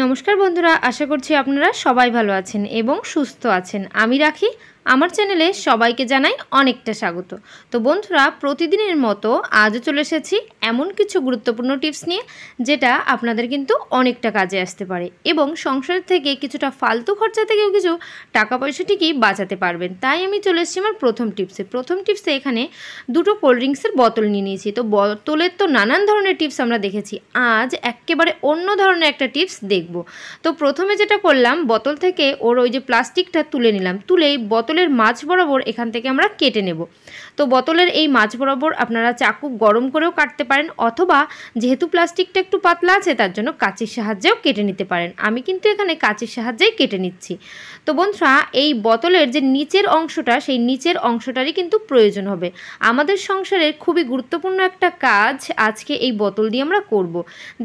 নমস্কার বন্ধুরা, আশা করছি আপনারা সবাই ভালো আছেন এবং সুস্থ আছেন। আমি রাখি আমার চ্যানেলে সবাইকে জানাই অনেকটা স্বাগত। তো বন্ধুরা, প্রতিদিনের মতো আজও চলে এসেছি এমন কিছু গুরুত্বপূর্ণ টিপস নিয়ে যেটা আপনাদের কিন্তু অনেকটা কাজে আসতে পারে এবং সংসার থেকে কিছুটা ফালতু খরচা থেকেও কিছু টাকা পয়সা ঠিকই বাঁচাতে পারবেন। তাই আমি চলে এসেছি আমার প্রথম টিপসে এখানে দুটো কোল্ড ড্রিঙ্কসের বোতল নিয়ে নিয়েছি। তো বোতলের তো নানান ধরনের টিপস আমরা দেখেছি, আজ একেবারে অন্য ধরনের একটা টিপস দেখব। তো প্রথমে যেটা করলাম, বোতল থেকে ওর ওই যে প্লাস্টিকটা তুলে নিলাম, তুলেই বোতলের মাঝ বরাবর এখান থেকে আমরা কেটে নেব। তো বোতলের এই মাঝ বরাবর আপনারা চাকু গরম করেও কাটতে পারেন, অথবা যেহেতু প্লাস্টিকটা একটু পাতলা আছে তার জন্য কাঁচির সাহায্যেও কেটে নিতে পারেন। আমি কিন্তু এখানে কাঁচির সাহায্যেই কেটে নিচ্ছি। তো বন্ধুরা, এই বোতলের যে নিচের অংশটা, সেই নিচের অংশটারই কিন্তু প্রয়োজন হবে। আমাদের সংসারের খুবই গুরুত্বপূর্ণ একটা কাজ আজকে এই বোতল দিয়ে আমরা করব।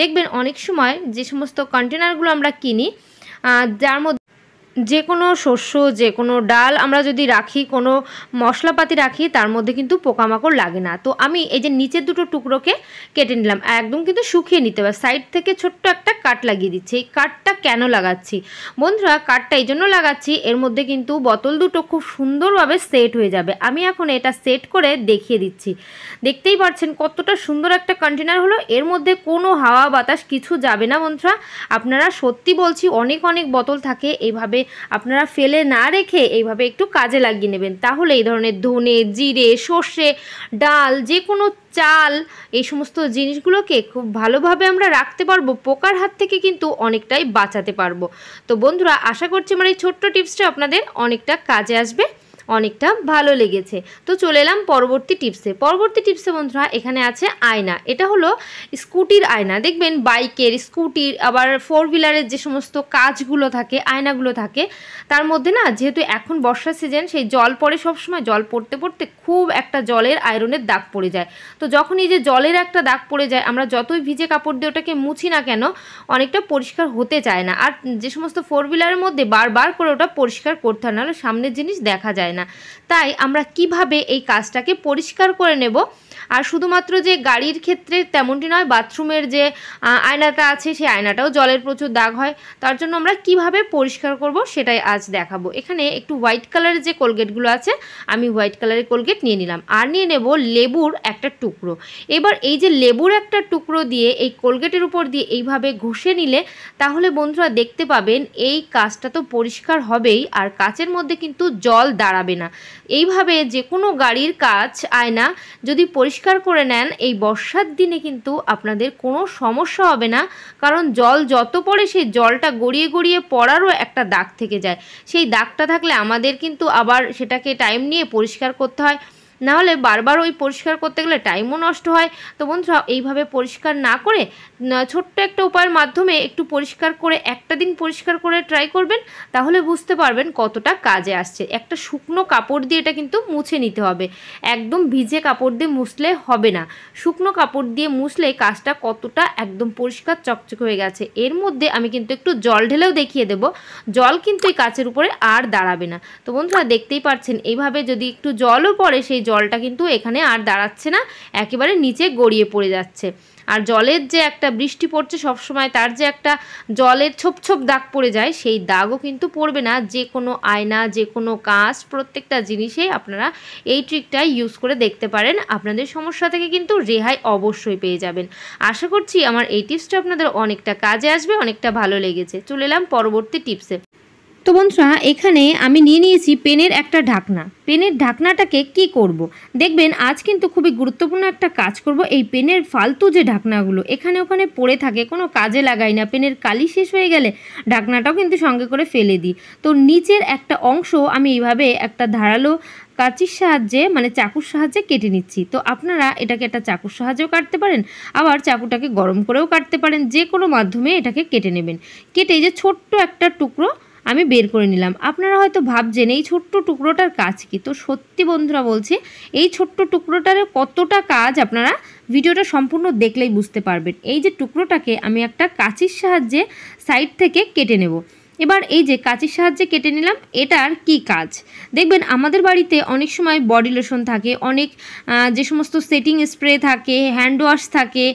দেখবেন অনেক সময় যে সমস্ত কন্টেনারগুলো আমরা কিনি, যার মধ্যে যে কোনো শস্য, যে কোনো ডাল আমরা যদি রাখি, কোনো মশলাপাতি রাখি, তার মধ্যে কিন্তু পোকামাকড় লাগে না। তো আমি এই যে নিচের দুটো টুকরোকে কেটে নিলাম, একদম কিন্তু শুকিয়ে নিতে হবে। সাইড থেকে ছোট্ট একটা কাট লাগিয়ে দিচ্ছি। এই কাটটা কেন লাগাচ্ছি বন্ধুরা? কাটটা এই জন্য লাগাচ্ছি, এর মধ্যে কিন্তু বোতল দুটো খুব সুন্দরভাবে সেট হয়ে যাবে। আমি এখন এটা সেট করে দেখিয়ে দিচ্ছি। দেখতেই পাচ্ছেন কতটা সুন্দর একটা কন্টেনার হলো। এর মধ্যে কোনো হাওয়া বাতাস কিছু যাবে না বন্ধুরা। আপনারা সত্যি বলছি, অনেক বোতল থাকে, এইভাবে আপনারা ফেলে না রেখে এইভাবে একটু কাজে লাগিয়ে নেবেন। তাহলে এই ধরনের ধনে, জিরে, সর্ষে, ডাল, যে কোনো চাল, এই সমস্ত জিনিসগুলোকে খুব ভালোভাবে আমরা রাখতে পারবো। পোকার হাত থেকে কিন্তু অনেকটাই বাঁচাতে পারবো। তো বন্ধুরা, আশা করছি আমার এই ছোট্ট টিপসটা আপনাদের অনেকটা কাজে আসবে, অনেকটা ভালো লেগেছে। তো চলে এলাম পরবর্তী টিপসে বন্ধুরা, এখানে আছে আয়না। এটা হলো স্কুটির আয়না। দেখবেন বাইকের, স্কুটির, আবার ফোর হুইলারের যে সমস্ত কাজগুলো থাকে, আয়নাগুলো থাকে, তার মধ্যে না, যেহেতু এখন বর্ষার সিজন, সেই জল পড়ে, সবসময় জল পড়তে পড়তে খুব একটা জলের আয়রনের দাগ পড়ে যায়। তো যখন এই যে জলের একটা দাগ পড়ে যায়, আমরা যতই ভিজে কাপড় দিয়ে ওটাকে মুছি না কেন, অনেকটা পরিষ্কার হতে চায় না। আর যে সমস্ত ফোর হুইলারের মধ্যে বারবার করে ওটা পরিষ্কার করতে হয়, নাহলে সামনের জিনিস দেখা যায় না। তাই আমরা কিভাবে এই কাজটাকে পরিষ্কার করে নেব, আর শুধুমাত্র যে গাড়ির ক্ষেত্রে তেমনটি নয়, বাথরুমের যে আয়নাটা আছে, সেই আয়নাটাও জলের প্রচুর দাগ হয়। তার জন্য আমরা কিভাবে পরিষ্কার করব সেটাই আজ দেখাবো। এখানে একটু হোয়াইট কালারের যে কোলগেটগুলো আছে, আমি হোয়াইট কালারের কোলগেট নিয়ে নিলাম, আর নিয়ে নেব লেবুর একটা টুকরো। এবার এই যে লেবুর একটা টুকরো দিয়ে এই কোলগেটের উপর দিয়ে এইভাবে ঘষে নিলে, তাহলে বন্ধুরা দেখতে পাবেন এই কাজটা তো পরিষ্কার হবেই, আর কাচের মধ্যে কিন্তু জল দাঁড়াবে না। এইভাবে যে কোনো গাড়ির কাচ, আয়না যদি পরিষ্কার করে নেন, এই বর্ষার দিনে কিন্তু আপনাদের কোনো সমস্যা হবে না। কারণ জল যত পড়ে, সেই জলটা গড়িয়ে গড়িয়ে পড়ারও একটা দাগ থেকে যায়। সেই দাগটা থাকলে আমাদের কিন্তু আবার সেটাকে টাইম নিয়ে পরিষ্কার করতে হয়, নাহলে বারবার ওই পরিষ্কার করতে গেলে টাইমও নষ্ট হয়। তো বন্ধুরা, এইভাবে পরিষ্কার না করে ছোট্ট একটা উপায়ের মাধ্যমে একটু পরিষ্কার করে, একটা দিন পরিষ্কার করে ট্রাই করবেন, তাহলে বুঝতে পারবেন কতটা কাজে আসছে। একটা শুকনো কাপড় দিয়ে এটা কিন্তু মুছে নিতে হবে, একদম ভিজে কাপড় দিয়ে মুছলে হবে না। শুকনো কাপড় দিয়ে মুছলে কাজটা কতটা একদম পরিষ্কার চকচক হয়ে গেছে। এর মধ্যে আমি কিন্তু একটু জল ঢেলেও দেখিয়ে দেব, জল কিন্তু এই কাচের উপরে আর দাঁড়াবে না। তো বন্ধুরা, দেখতেই পাচ্ছেন এইভাবে যদি একটু জলও পড়ে, সেই জলটা কিন্তু এখানে আর দাঁড়াচ্ছে না, একেবারে নিচে গড়িয়ে পড়ে যাচ্ছে। আর জলের যে একটা বৃষ্টি পড়ছে সবসময়, তার যে একটা জলের ছোপ ছোপ দাগ পড়ে যায়, সেই দাগও কিন্তু পড়বে না। যে কোনো আয়না, যে কোনো কাঁচ, প্রত্যেকটা জিনিসেই আপনারা এই ট্রিকটা ইউজ করে দেখতে পারেন। আপনাদের সমস্যা থেকে কিন্তু রেহাই অবশ্যই পেয়ে যাবেন। আশা করছি আমার এই টিপসটা আপনাদের অনেকটা কাজে আসবে, অনেকটা ভালো লেগেছে। চলে এলাম পরবর্তী টিপসে। তো বন্ধুরা, এখানে আমি নিয়ে নিয়েছি পেনের একটা ঢাকনা। পেনের ঢাকনাটাকে কি করব? দেখবেন আজ কিন্তু খুবই গুরুত্বপূর্ণ একটা কাজ করব। এই পেনের ফালতু যে ঢাকনাগুলো এখানে ওখানে পড়ে থাকে, কোনো কাজে লাগাই না, পেনের কালি শেষ হয়ে গেলে ঢাকনাটাও কিন্তু সঙ্গে করে ফেলে দিই। তো নিচের একটা অংশ আমি এইভাবে একটা ধারালো কাঁচির সাহায্যে, মানে চাকুর সাহায্যে কেটে নিচ্ছি। তো আপনারা এটাকে একটা চাকুর সাহায্যেও কাটতে পারেন, আবার চাকুটাকে গরম করেও কাটতে পারেন। যে কোনো মাধ্যমে এটাকে কেটে নেবেন। কেটে এই যে ছোট্ট একটা টুকরো আমি বের করে নিলাম। আপনারা হয়তো ভাবছেন এই ছোট্ট টুকরোটার কাজ কি? তো সত্যি বন্ধুরা বলছি, এই ছোট্ট টুকরোটার কতটা কাজ আপনারা ভিডিওটা সম্পূর্ণ দেখলেই বুঝতে পারবেন। এই যে টুকরোটাকে আমি একটা কাঁচির সাহায্যে সাইড থেকে কেটে নেব। এবার এই যে কাঁচির সাহায্যে কেটে নিলাম, এটার কি কাজ দেখবেন। আমাদের বাড়িতে অনেক সময় বডি লোশন থাকে, অনেক যে সমস্ত সেটিং স্প্রে থাকে, হ্যান্ড ওয়াশ থাকে,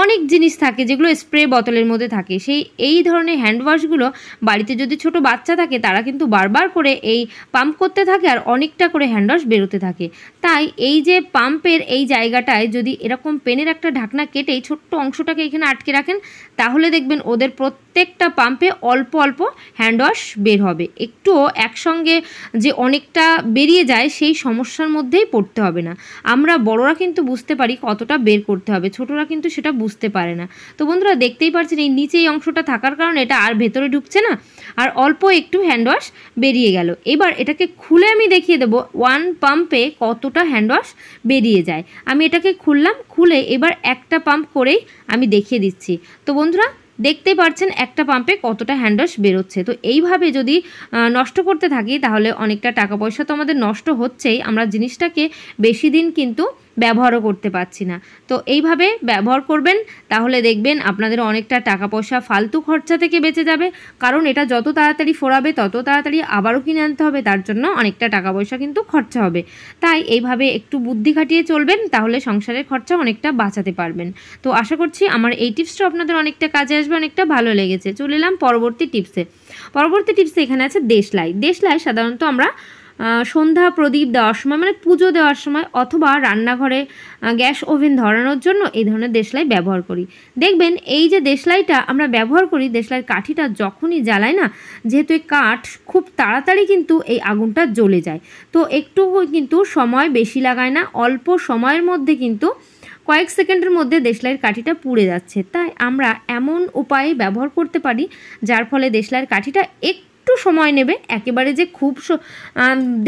অনেক জিনিস থাকে যেগুলো স্প্রে বোতলের মধ্যে থাকে। এই ধরনের হ্যান্ড ওয়াশগুলো বাড়িতে যদি ছোট বাচ্চা থাকে তারা কিন্তু বারবার করে এই পাম্প করতে থাকে আর অনেকটা করে হ্যান্ড ওয়াশ বেরোতে থাকে। তাই এই যে পাম্পের এই জায়গাটায় যদি এরকম পেনের একটা ঢাকনা কেটে এই ছোট্ট অংশটাকে এখানে আটকে রাখেন, তাহলে দেখবেন ওদের প্রত্যেকটা পাম্পে অল্প অল্প হ্যান্ড ওয়াশ বের হবে। একটুও একসঙ্গে যে অনেকটা বেরিয়ে যায় সেই সমস্যার মধ্যেই পড়তে হবে না। আমরা বড়রা কিন্তু বুঝতে পারি কতটা বের করতে হবে, ছোটরা কিন্তু সেটা বুঝতে পারে না। তো বন্ধুরা দেখতেই পাচ্ছেন এই নিচে এই অংশটা থাকার কারণে এটা আর ভেতরে ঢুকছে না, আর অল্প একটু হ্যান্ড ওয়াশ বেরিয়ে গেল। এবার এটাকে খুলে আমি দেখিয়ে দেবো ওয়ান পাম্পে কতটা হ্যান্ড ওয়াশ বেরিয়ে যায়। আমি এটাকে খুললাম, খুলে এবার একটা পাম্প করেই আমি দেখিয়ে দিচ্ছি। তো বন্ধুরা দেখতেই পাচ্ছেন একটা পাম্পে কতটা হ্যান্ড ওয়াশ বেরোচ্ছে। তো এইভাবে যদি নষ্ট করতে থাকি তাহলে অনেকটা টাকা পয়সা তো আমাদের নষ্ট হচ্ছেই, আমরা জিনিসটাকে বেশি দিন কিন্তু ব্যবহারও করতে পারছি না। তো এইভাবে ব্যবহার করবেন, তাহলে দেখবেন আপনাদের অনেকটা টাকা পয়সা ফালতু খরচা থেকে বেঁচে যাবে। কারণ এটা যত তাড়াতাড়ি ফোরাবে তত তাড়াতাড়ি আবারও কিনে আনতে হবে, তার জন্য অনেকটা টাকা পয়সা কিন্তু খরচা হবে। তাই এইভাবে একটু বুদ্ধি খাটিয়ে চলবেন, তাহলে সংসারের খরচা অনেকটা বাঁচাতে পারবেন। তো আশা করছি আমার এই টিপসটা আপনাদের অনেকটা কাজে আসবে, অনেকটা ভালো লেগেছে। চলে এলাম পরবর্তী টিপসে। এখানে আছে দেশলাই। দেশলাই সাধারণত আমরা সন্ধ্যা প্রদীপ দেওয়ার সময়, মানে পুজো দেওয়ার সময়, অথবা রান্নাঘরে গ্যাস ওভেন ধরানোর জন্য এই ধরনের দেশলাই ব্যবহার করি। দেখবেন এই যে দেশলাইটা আমরা ব্যবহার করি, দেশলাইয়ের কাঠিটা যখনই জ্বালাই না, যেহেতু এই কাঠ খুব তাড়াতাড়ি কিন্তু এই আগুনটা জ্বলে যায়। তো একটু কিন্তু সময় বেশি লাগায় না, অল্প সময়ের মধ্যে কিন্তু কয়েক সেকেন্ডের মধ্যে দেশলাইয়ের কাঠিটা পুড়ে যাচ্ছে। তাই আমরা এমন উপায়ে ব্যবহার করতে পারি যার ফলে দেশলাইয়ের কাঠিটা একটু সময় নেবে, একেবারে যে খুব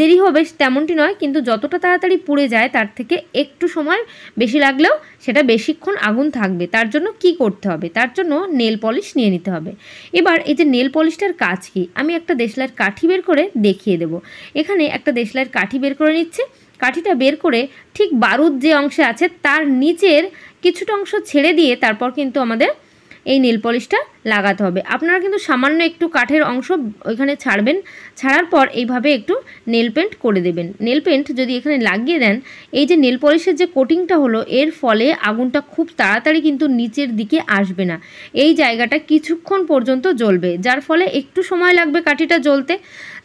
দেরি হবে তেমনটি নয়, কিন্তু যতটা তাড়াতাড়ি পুড়ে যায় তার থেকে একটু সময় বেশি লাগলেও সেটা বেশিক্ষণ আগুন থাকবে। তার জন্য কি করতে হবে, তার জন্য নেল পলিশ নিয়ে নিতে হবে। এবার এই যে নেল পলিশটার কাজ কি, আমি একটা দেশলাইয়ের কাঠি বের করে দেখিয়ে দেবো। এখানে একটা দেশলাইয়ের কাঠি বের করে নিচ্ছে। কাঠিটা বের করে ঠিক বারুদ যে অংশে আছে তার নিচের কিছুটা অংশ ছেড়ে দিয়ে তারপর কিন্তু আমাদের এই নেল পলিশটা লাগাতে হবে। আপনারা কিন্তু সামান্য একটু কাঠের অংশ ওইখানে ছাড়বেন, ছাড়ার পর এইভাবে একটু নেল পেন্ট করে দেবেন। নেল পেন্ট যদি এখানে লাগিয়ে দেন, এই যে নেল পলিশের যে কোটিংটা হলো, এর ফলে আগুনটা খুব তাড়াতাড়ি কিন্তু নিচের দিকে আসবে না, এই জায়গাটা কিছুক্ষণ পর্যন্ত জ্বলবে, যার ফলে একটু সময় লাগবে কাঠিটা জ্বলতে।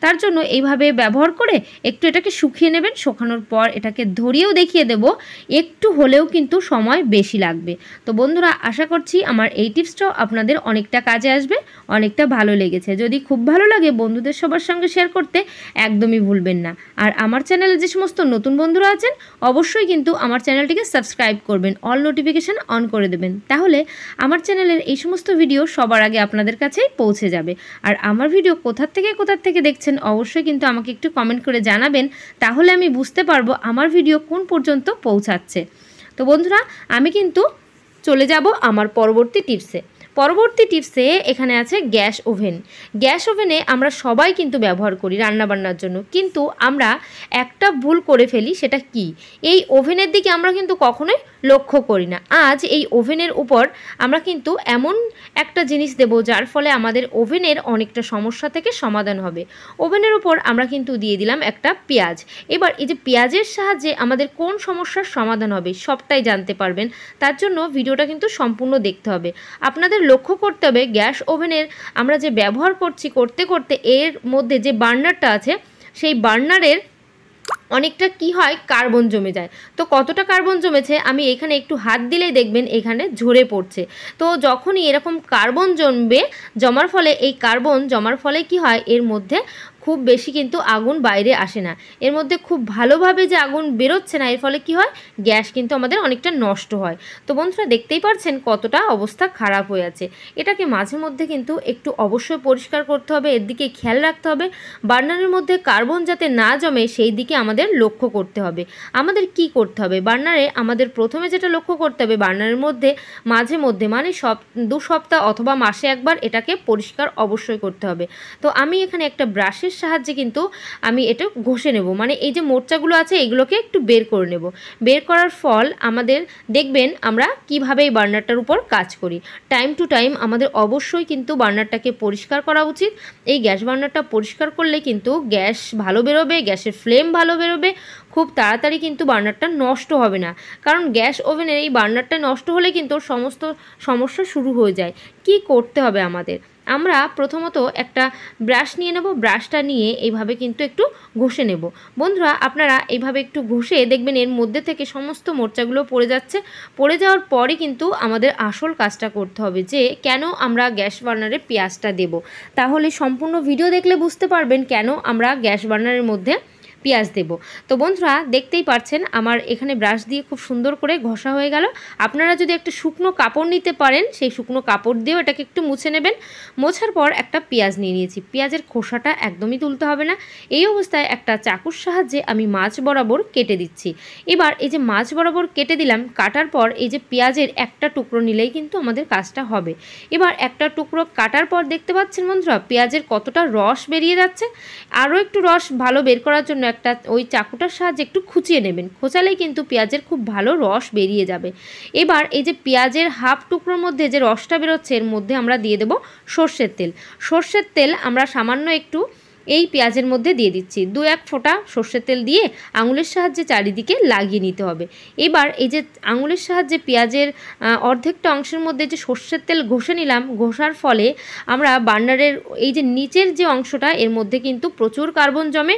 তার জন্য এইভাবে ব্যবহার করে একটু এটাকে শুকিয়ে নেবেন। শুকানোর পর এটাকে ধরিয়েও দেখিয়ে দেব, একটু হলেও কিন্তু সময় বেশি লাগবে। তো বন্ধুরা আশা করছি আমার এই টিপসটাও আপনাদের অনেকটা কাজে আসবে, অনেকটা ভালো লেগেছে। যদি খুব ভালো লাগে বন্ধুদের সবার সঙ্গে শেয়ার করতে একদমই ভুলবেন না। আর আমার চ্যানেলে যে সমস্ত নতুন বন্ধুরা আছেন অবশ্যই কিন্তু আমার চ্যানেলটিকে সাবস্ক্রাইব করবেন, অল নোটিফিকেশান অন করে দেবেন, তাহলে আমার চ্যানেলের এই সমস্ত ভিডিও সবার আগে আপনাদের কাছেই পৌঁছে যাবে। আর আমার ভিডিও কোথা থেকে দেখছেন অবশ্যই কিন্তু আমাকে একটু কমেন্ট করে জানাবেন, তাহলে আমি বুঝতে পারবো আমার ভিডিও কোন পর্যন্ত পৌঁছাচ্ছে। তো বন্ধুরা আমি কিন্তু চলে যাব আমার পরবর্তী টিপসে। এখানে আছে গ্যাস ওভেন। গ্যাস ওভেনে আমরা সবাই কিন্তু ব্যবহার করি রান্নাবান্নার জন্য, কিন্তু আমরা একটা ভুল করে ফেলি। সেটা কি, এই ওভেনের দিকে আমরা কিন্তু কখনোই লক্ষ্য করি না। আজ এই ওভেনের উপর আমরা কিন্তু এমন একটা জিনিস দেব যার ফলে আমাদের ওভেনের অনেকটা সমস্যা থেকে সমাধান হবে। ওভেনের উপর আমরা কিন্তু দিয়ে দিলাম একটা পেঁয়াজ। এবার এই যে পেঁয়াজের সাহায্যে আমাদের কোন সমস্যার সমাধান হবে সবটাই জানতে পারবেন। তার জন্য ভিডিওটা কিন্তু সম্পূর্ণ দেখতে হবে। আপনাদের লক্ষ্য করতে হবে গ্যাস ওভেনের আমরা যে ব্যবহার করতে এর মধ্যে যে বার্নারটা আছে সেই বার্নারের অনেকটা কি হয় কার্বন জমে যায়। তো কতটা কার্বন জমেছে আমি এখানে একটু হাত দিলেই দেখবেন এখানে ঝরে পড়ছে। তো যখনই এরকম কার্বন জমার ফলে এই কার্বন জমার ফলে কি হয়, এর মধ্যে খুব বেশি কিন্তু আগুন বাইরে আসে না, এর মধ্যে খুব ভালোভাবে যে আগুন বেরোচ্ছে না, এর ফলে কি হয় গ্যাস কিন্তু আমাদের অনেকটা নষ্ট হয়। তো বন্ধুরা দেখতেই পাচ্ছেন কতটা অবস্থা খারাপ হয়ে আছে। এটাকে মাঝে মধ্যে কিন্তু একটু অবশ্যই পরিষ্কার করতে হবে, এর দিকে খেয়াল রাখতে হবে। বার্নারের মধ্যে কার্বন যাতে না জমে সেই দিকে আমাদের লক্ষ্য করতে হবে। আমাদের কি করতে হবে, বার্নারে আমাদের প্রথমে যেটা লক্ষ্য করতে হবে, বার্নারের মধ্যে মাঝে মধ্যে মানে 2 সপ্তাহ অথবা মাসে একবার এটাকে পরিষ্কার অবশ্যই করতে হবে। তো আমি এখানে একটা ব্রাশের সাহায্যে কিন্তু আমি এটা ঘষে নেব, মানে এই যে মোর্চাগুলো আছে এগুলোকে একটু বের করে নেব। বের করার ফল আমাদের দেখবেন আমরা কিভাবে এই বার্নারটার উপর কাজ করি। টাইম টু টাইম আমাদের অবশ্যই কিন্তু বার্নারটাকে পরিষ্কার করা উচিত। এই গ্যাস বার্নারটা পরিষ্কার করলে কিন্তু গ্যাস ভালো বেরোবে, গ্যাসের ফ্লেম ভালো বেরোবে, খুব তাড়াতাড়ি কিন্তু বার্নারটা নষ্ট হবে না। কারণ গ্যাস ওভেনের এই বার্নারটা নষ্ট হলে কিন্তু সমস্ত সমস্যা শুরু হয়ে যায়। কি করতে হবে আমাদের, আমরা প্রথমত একটা ব্রাশ নিয়ে নেব, ব্রাশটা নিয়ে এইভাবে কিন্তু একটু ঘষে নেব। বন্ধুরা আপনারা এইভাবে একটু ঘষে দেখবেন এর মধ্যে থেকে সমস্ত মোর্চাগুলো পড়ে যাচ্ছে। পড়ে যাওয়ার পরে কিন্তু আমাদের আসল কাজটা করতে হবে, যে কেন আমরা গ্যাস বার্নারে পেঁয়াজটা দেব। তাহলে সম্পূর্ণ ভিডিও দেখলে বুঝতে পারবেন কেন আমরা গ্যাস বার্নারের মধ্যে পেঁয়াজ দেব। তো বন্ধুরা দেখতেই পাচ্ছেন আমার এখানে ব্রাশ দিয়ে খুব সুন্দর করে ঘষা হয়ে গেল। আপনারা যদি একটা শুকনো কাপড় নিতে পারেন, সেই শুকনো কাপড় দিয়েও এটাকে একটু মুছে নেবেন। মোছার পর একটা পেঁয়াজ নিয়ে নিয়েছি, পেঁয়াজের খোসাটা একদমই তুলতে হবে না। এই অবস্থায় একটা চাকুর সাহায্যে আমি মাছ বরাবর কেটে দিচ্ছি। এবার এই যে মাছ বরাবর কেটে দিলাম, কাটার পর এই যে পেঁয়াজের একটা টুকরো নিলেই কিন্তু আমাদের কাজটা হবে। এবার একটা টুকরো কাটার পর দেখতে পাচ্ছেন বন্ধুরা পেঁয়াজের কতটা রস বেরিয়ে যাচ্ছে। আরও একটু রস ভালো বের করার জন্য একটা ওই চাকুটার সাহায্যে একটু খুঁচিয়ে নেবেন, খোঁচালেই কিন্তু পেঁয়াজের খুব ভালো রস বেরিয়ে যাবে। এবার এই যে পেঁয়াজের হাফ টুকরোর মধ্যে যে রসটা বেরোচ্ছে এর মধ্যে আমরা দিয়ে দেব সর্ষের তেল। সর্ষের তেল আমরা সামান্য একটু এই পেঁয়াজের মধ্যে দিয়ে দিচ্ছি। 2-1 ফোঁটা সর্ষের তেল দিয়ে আঙুলের সাহায্যে চারিদিকে লাগিয়ে নিতে হবে। এবার এই যে আঙুলের সাহায্যে পেঁয়াজের অর্ধেকটা অংশের মধ্যে যে সর্ষের তেল ঘষে নিলাম, ঘষার ফলে আমরা বার্নারের এই যে নিচের যে অংশটা এর মধ্যে কিন্তু প্রচুর কার্বন জমে।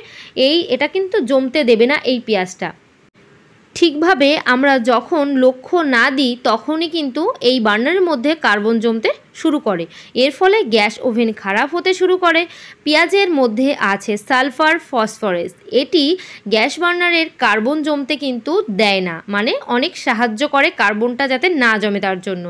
এটা কিন্তু জমতে দেবে না এই পেঁয়াজটা। ঠিকভাবে আমরা যখন লক্ষ্য না দিই তখনই কিন্তু এই বার্নারের মধ্যে কার্বন জমতে শুরু করে, এর ফলে গ্যাস ওভেন খারাপ হতে শুরু করে। পেঁয়াজের মধ্যে আছে সালফার ফসফরাস, এটি গ্যাস বার্নারের কার্বন জমতে কিন্তু দেয় না, মানে অনেক সাহায্য করে কার্বনটা যাতে না জমে তার জন্য।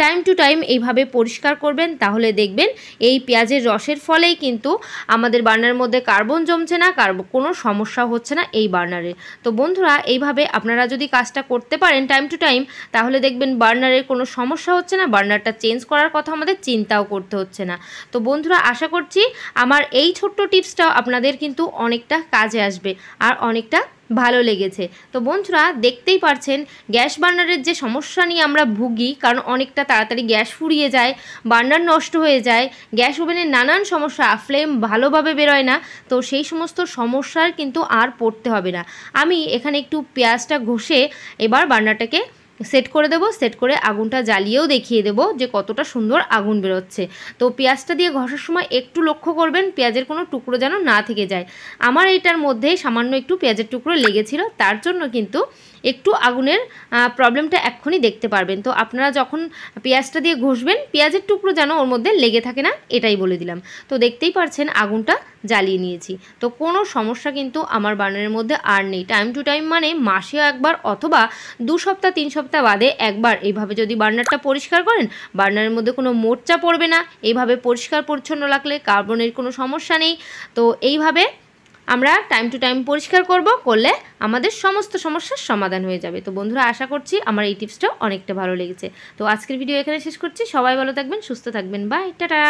টাইম টু টাইম এইভাবে পরিষ্কার করবেন, তাহলে দেখবেন এই পেঁয়াজের রসের ফলেই কিন্তু আমাদের বার্নারের মধ্যে কার্বন জমছে না, কোনো সমস্যা হচ্ছে না এই বার্নারে। তো বন্ধুরা এইভাবে আপনারা যদি কাজটা করতে পারেন টাইম টু টাইম, তাহলে দেখবেন বার্নারের কোনো সমস্যা হচ্ছে না, বার্নারটা চেঞ্জ করার কথা আমাদের চিন্তাও করতে হচ্ছে না। তো বন্ধুরা আশা করছি আমার এই ছোট্ট টিপসটাও আপনাদের কিন্তু অনেকটা কাজে আসবে আর অনেকটা ভালো লেগেছে। তো বন্ধুরা দেখতেই পারছেন গ্যাস বার্নারের যে সমস্যা নিয়ে আমরা ভুগি, কারণ অনেকটা তাড়াতাড়ি গ্যাস ফুরিয়ে যায়, বার্নার নষ্ট হয়ে যায়, গ্যাস ওভেনের নানান সমস্যা, ফ্লেম ভালোভাবে বেরোয় না, তো সেই সমস্ত সমস্যার কিন্তু আর পড়তে হবে না। আমি এখানে একটু পেঁয়াজটা ঘষে এবার বার্নারটাকে সেট করে দেবো, সেট করে আগুনটা জ্বালিয়েও দেখিয়ে দেবো যে কতটা সুন্দর আগুন বেরোচ্ছে। তো পেঁয়াজটা দিয়ে ঘষার সময় একটু লক্ষ্য করবেন পেঁয়াজের কোনো টুকরো যেন না থেকে যায়। আমার এইটার মধ্যে সামান্য একটু পেঁয়াজের টুকরো লেগেছিল, তার জন্য কিন্তু একটু আগুনের প্রবলেমটা এক্ষুনি দেখতে পারবেন। তো আপনারা যখন পেঁয়াজটা দিয়ে ঘষবেন পেঁয়াজের টুকরো যেন ওর মধ্যে লেগে থাকে না, এটাই বলে দিলাম। তো দেখতেই পারছেন আগুনটা জ্বালিয়ে নিয়েছি। তো কোনো সমস্যা কিন্তু আমার বার্নারের মধ্যে আর নেই। টাইম টু টাইম মানে মাসে একবার অথবা 2 সপ্তাহ 3 সপ্তাহ বাদে একবার এইভাবে যদি বার্নারটা পরিষ্কার করেন, বার্নারের মধ্যে কোনো মোর্চা পড়বে না। এইভাবে পরিষ্কার পরিচ্ছন্ন রাখলে কার্বনের কোনো সমস্যা নেই। তো এইভাবে আমরা টাইম টু টাইম পরিষ্কার করলে আমাদের সমস্ত সমস্যার সমাধান হয়ে যাবে। তো বন্ধুরা আশা করছি আমার এই টিপসটা অনেকটা ভালো লেগেছে। তো আজকের ভিডিও এখানে শেষ করছি। সবাই ভালো থাকবেন, সুস্থ থাকবেন, বাই, টাটা।